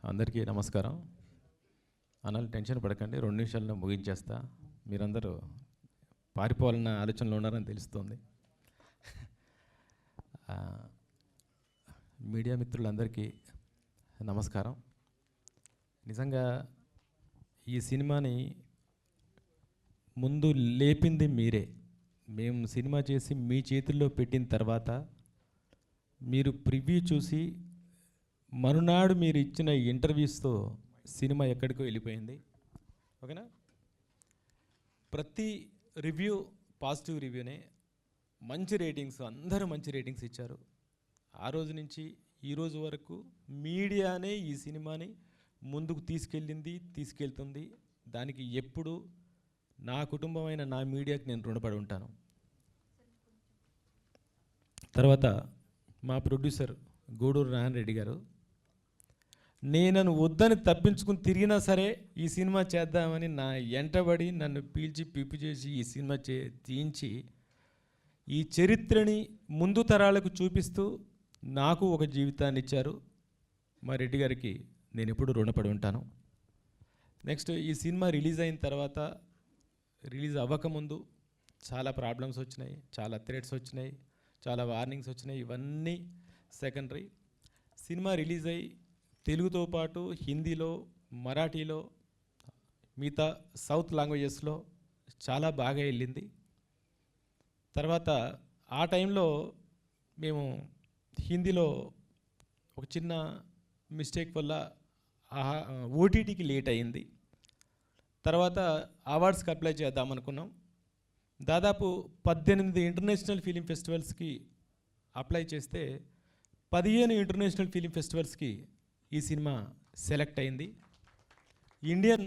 అందరికీ నమస్కారం. అనాలి టెన్షన్ పడకండి, 2 నిమిషాల్లో ముగించేస్తా. మీరందరూ పారిపోవాలన్న ఆలోచనలో ఉన్నారని తెలుస్తుంది. మీడియా మిత్రులందరికీ నమస్కారం. నిజంగా ఈ సినిమాని ముందు లేపింది మీరే. మేము సినిమా చేసి మీ చేతుల్లో పెట్టిన తర్వాత మీరు ప్రివ్యూ చూసి మరునాడు మీరు ఇచ్చిన ఇంటర్వ్యూస్తో సినిమా ఎక్కడికో వెళ్ళిపోయింది. ఓకేనా? ప్రతి రివ్యూ పాజిటివ్ రివ్యూనే, మంచి రేటింగ్స్, అందరూ మంచి రేటింగ్స్ ఇచ్చారు. ఆ రోజు నుంచి ఈ రోజు వరకు మీడియానే ఈ సినిమాని ముందుకు తీసుకెళ్తుంది. దానికి ఎప్పుడు నా కుటుంబమైన నా మీడియాకి నేను రుణపడి ఉంటాను. తర్వాత మా ప్రొడ్యూసర్ గూడూరు నారాయణ రెడ్డి గారు, నేను వద్దని తప్పించుకుని తిరిగినా సరే ఈ సినిమా చేద్దామని నా ఎంటబడి నన్ను పీల్చి పిప్పి చేసి ఈ సినిమా తీయించి ఈ చరిత్రని ముందు తరాలకు చూపిస్తూ నాకు ఒక జీవితాన్ని ఇచ్చారు. మా రెడ్డి గారికి నేను ఎప్పుడు రుణపడి ఉంటాను. నెక్స్ట్, ఈ సినిమా రిలీజ్ అయిన తర్వాత, రిలీజ్ అవ్వకముందు చాలా ప్రాబ్లమ్స్ వచ్చినాయి, చాలా థ్రెట్స్ వచ్చినాయి, చాలా వార్నింగ్స్ వచ్చినాయి. ఇవన్నీ సెకండరీ. సినిమా రిలీజ్ అయ్యి తెలుగుతో పాటు హిందీలో, మరాఠీలో, మిగతా సౌత్ లాంగ్వేజెస్లో చాలా బాగా వెళ్ళింది. తర్వాత ఆ టైంలో మేము హిందీలో ఒక చిన్న మిస్టేక్ వల్ల ఓటీటీకి లేట్ అయింది. తర్వాత అవార్డ్స్కి అప్లై చేద్దామనుకున్నాం. దాదాపు 18 ఇంటర్నేషనల్ ఫిలిం ఫెస్టివల్స్కి అప్లై చేస్తే 15 ఇంటర్నేషనల్ ఫిలిం ఫెస్టివల్స్కి ఈ సినిమా సెలెక్ట్ అయింది. ఇండియన్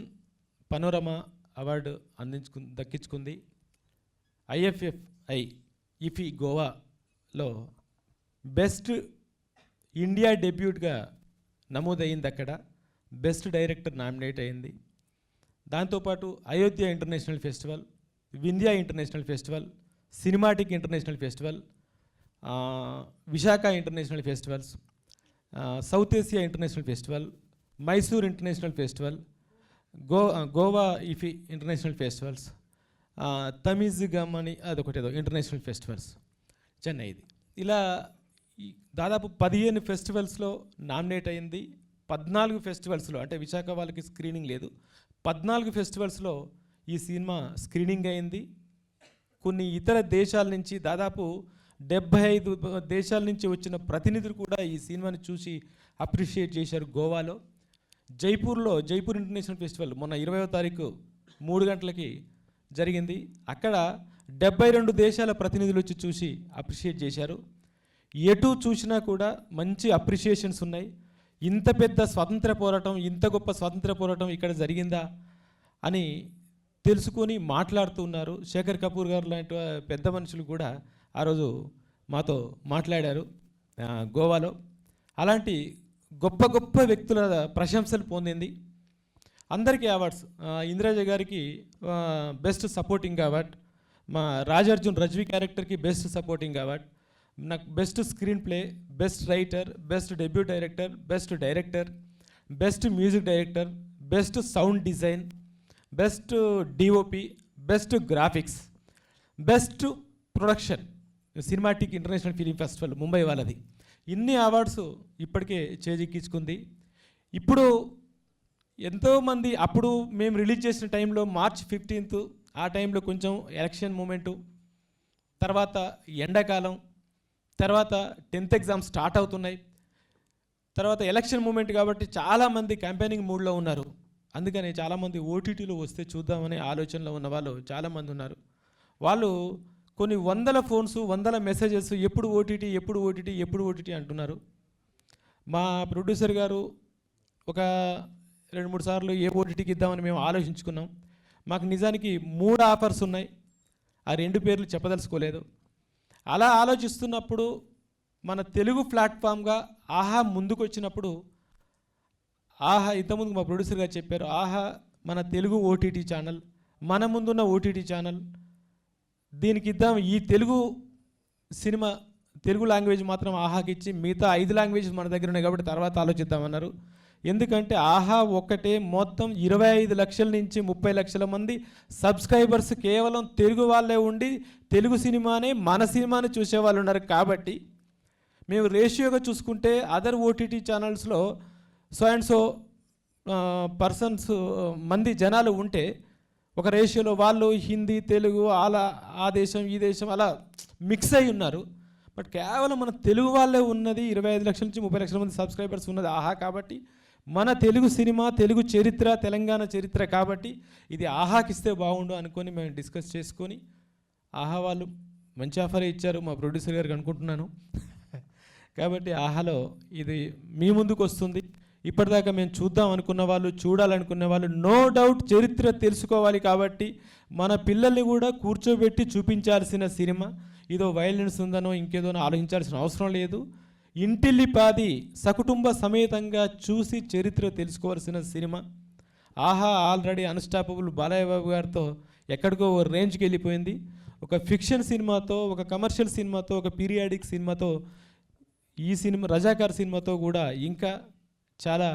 పనోరమా అవార్డు దక్కించుకుంది. IFFI ఇఫీ గోవాలో బెస్ట్ ఇండియా డెబ్యూట్గా నమోదైంది. అక్కడ బెస్ట్ డైరెక్టర్ నామినేట్ అయింది. దాంతోపాటు Ayodhya international festival, Vindhya international festival, cinematic international festival, Visakha international festivals, south Asia international festival, Mysore international festival, Goa IFFI international festivals, Tamizh గమ్ అని అదొకటి ఏదో ఇంటర్నేషనల్ ఫెస్టివల్స్, చెన్నైది. ఇలా దాదాపు 15 ఫెస్టివల్స్లో నామినేట్ అయింది. 14 ఫెస్టివల్స్లో, అంటే విశాఖ వాళ్ళకి స్క్రీనింగ్ లేదు, 14 ఫెస్టివల్స్లో ఈ సినిమా స్క్రీనింగ్ అయింది. కొన్ని ఇతర దేశాల నుంచి దాదాపు 75 దేశాల నుంచి వచ్చిన ప్రతినిధులు కూడా ఈ సినిమాని చూసి అప్రిషియేట్ చేశారు. గోవాలో జైపూర్ ఇంటర్నేషనల్ ఫెస్టివల్ మొన్న 20వ తారీఖు 3 గంటలకి జరిగింది. అక్కడ 72 దేశాల ప్రతినిధులు వచ్చి చూసి అప్రిషియేట్ చేశారు. ఎటు చూసినా కూడా మంచి అప్రిషియేషన్స్ ఉన్నాయి. ఇంత పెద్ద స్వాతంత్ర పోరాటం, ఇంత గొప్ప స్వాతంత్ర పోరాటం ఇక్కడ జరిగిందా అని తెలుసుకొని మాట్లాడుతూ ఉన్నారు. శేఖర్ కపూర్ గారు లాంటి పెద్ద మనుషులు కూడా ఆ రోజు మాతో మాట్లాడారు గోవాలో. అలాంటి గొప్ప గొప్ప వ్యక్తుల ప్రశంసలు పొందింది. అందరికీ అవార్డ్స్. ఇంద్రజ గారికి బెస్ట్ సపోర్టింగ్ అవార్డ్, మా రాజార్జున్ రజ్వి క్యారెక్టర్కి బెస్ట్ సపోర్టింగ్ అవార్డ్, నాకు best screen play, best writer, best debut director, best director, best music director, best sound design, best DOP, best graphics, best production, cinematic international film festival Mumbai వాళ్ళది. ఇన్ని awards ఇప్పటికే చేజిక్కించుకుంది. ఇప్పుడు ఎంతోమంది, అప్పుడు మేము రిలీజ్ చేసిన టైంలో March 15th, ఆ టైంలో కొంచెం ఎలక్షన్ మూమెంటు, తర్వాత ఎండాకాలం, తర్వాత 10th ఎగ్జామ్స్ స్టార్ట్ అవుతున్నాయి, తర్వాత ఎలక్షన్ మూమెంట్ కాబట్టి చాలామంది క్యాంపెయినింగ్ మూడ్లో ఉన్నారు. అందుకని చాలామంది ఓటీటీలో వస్తే చూద్దామనే ఆలోచనలో ఉన్న వాళ్ళు చాలామంది ఉన్నారు. వాళ్ళు కొన్ని వందల ఫోన్స్, వందల మెసేజెస్, ఎప్పుడు ఓటీటీ అంటున్నారు. మా ప్రొడ్యూసర్ గారు ఒక 2-3 సార్లు ఏ ఓటీటీకి ఇద్దామని మేము ఆలోచించుకున్నాం. మాకు నిజానికి 3 ఆఫర్స్ ఉన్నాయి. ఆ 2 పేర్లు చెప్పదలుచుకోలేదు. అలా ఆలోచిస్తున్నప్పుడు మన తెలుగు ప్లాట్ఫామ్గా ఆహా ముందుకు వచ్చినప్పుడు, ఆహా ఇంతకుముందు మా ప్రొడ్యూసర్ గారు చెప్పారు, ఆహా మన తెలుగు ఓటీటీ ఛానల్, మన ముందున్న ఓటీటీ ఛానల్, దీనికి ఇద్దాం. ఈ తెలుగు సినిమా, తెలుగు లాంగ్వేజ్ మాత్రం ఆహాకి ఇచ్చి మిగతా 5 లాంగ్వేజెస్ మన దగ్గర ఉన్నాయి కాబట్టి తర్వాత ఆలోచిద్దామన్నారు. ఎందుకంటే ఆహా ఒక్కటే మొత్తం 25 లక్షల నుంచి 30 లక్షల మంది సబ్స్క్రైబర్స్ కేవలం తెలుగు వాళ్ళే ఉండి తెలుగు సినిమానే మన సినిమాని చూసేవాళ్ళు ఉన్నారు. కాబట్టి మేము రేషియోగా చూసుకుంటే అదర్ ఓటీటీ ఛానల్స్లో సో అండ్ సో పర్సన్స్ మంది జనాలు ఉంటే ఒక రేషియోలో వాళ్ళు హిందీ తెలుగు అలా ఆ దేశం ఈ దేశం అలా మిక్స్ అయి ఉన్నారు. బట్ కేవలం మన తెలుగు వాళ్ళే ఉన్నది 25 లక్షల నుంచి 30 లక్షల మంది సబ్స్క్రైబర్స్ ఉన్నది ఆహా. కాబట్టి మన తెలుగు సినిమా తెలుగు చరిత్ర తెలంగాణ చరిత్ర కాబట్టి ఇది ఆహాకి ఇస్తే బాగుండు అనుకొని మేము డిస్కస్ చేసుకొని ఆహా వాళ్ళు మంచి ఆఫర్ ఇచ్చారు మా ప్రొడ్యూసర్ గారికి అనుకుంటున్నాను. కాబట్టి ఆహాలో ఇది మీ ముందుకు వస్తుంది. ఇప్పటిదాకా మేము చూద్దాం అనుకున్న వాళ్ళు చూడాలనుకున్న వాళ్ళు నో డౌట్ చరిత్ర తెలుసుకోవాలి. కాబట్టి మన పిల్లల్ని కూడా కూర్చోబెట్టి చూపించాల్సిన సినిమా. ఇదో వైలెన్స్ ఉందనో ఇంకేదోనో ఆలోచించాల్సిన అవసరం లేదు. ఇంటిల్లిపాది సకుటుంబ సమేతంగా చూసి చరిత్ర తెలుసుకోవాల్సిన సినిమా. ఆహా ఆల్రెడీ అన్స్టాపబుల్ బాలయ్య బాబు గారితో ఎక్కడికో రేంజ్కి వెళ్ళిపోయింది. ఒక ఫిక్షన్ సినిమాతో, ఒక కమర్షియల్ సినిమాతో, ఒక పీరియాడిక్ సినిమాతో, ఈ సినిమా రజాకార్ సినిమాతో కూడా ఇంకా చాలా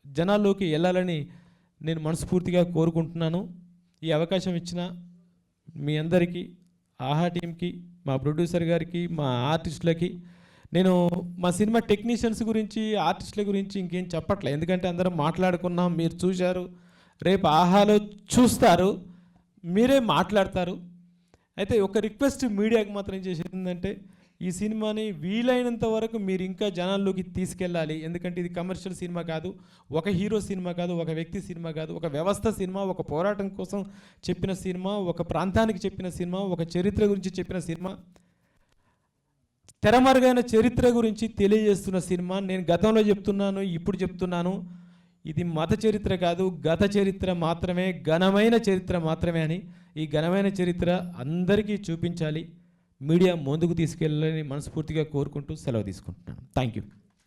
జనాల్లోకి వెళ్ళాలని నేను మనస్ఫూర్తిగా కోరుకుంటున్నాను. ఈ అవకాశం ఇచ్చిన మీ అందరికీ, ఆహా టీంకి, మా ప్రొడ్యూసర్ గారికి, మా ఆర్టిస్టులకి, నేను మా సినిమా టెక్నీషియన్స్ గురించి ఆర్టిస్టుల గురించి ఇంకేం చెప్పట్లేదు. ఎందుకంటే అందరం మాట్లాడుకున్నాం, మీరు చూశారు, రేపు ఆహాలో చూస్తారు, మీరే మాట్లాడతారు. అయితే ఒక రిక్వెస్ట్ మీడియాకి మాత్రం చేసేది ఏంటంటే ఈ సినిమాని వీలైనంత వరకు మీరు ఇంకా జనాల్లోకి తీసుకెళ్ళాలి. ఎందుకంటే ఇది కమర్షియల్ సినిమా కాదు, ఒక హీరో సినిమా కాదు, ఒక వ్యక్తి సినిమా కాదు, ఒక వ్యవస్థ సినిమా, ఒక పోరాటం కోసం చెప్పిన సినిమా, ఒక ప్రాంతానికి చెప్పిన సినిమా, ఒక చరిత్ర గురించి చెప్పిన సినిమా, తెరమరుగైన చరిత్ర గురించి తెలియజేస్తున్న సినిమా. నేను గతంలో చెప్తున్నాను, ఇప్పుడు చెప్తున్నాను, ఇది మత చరిత్ర కాదు, గత చరిత్ర మాత్రమే, ఘనమైన చరిత్ర మాత్రమే అని. ఈ ఘనమైన చరిత్ర అందరికీ చూపించాలి, మీడియా ముందుకు తీసుకెళ్ళాలని మనస్ఫూర్తిగా కోరుకుంటూ సెలవు తీసుకుంటున్నాను. Thank you.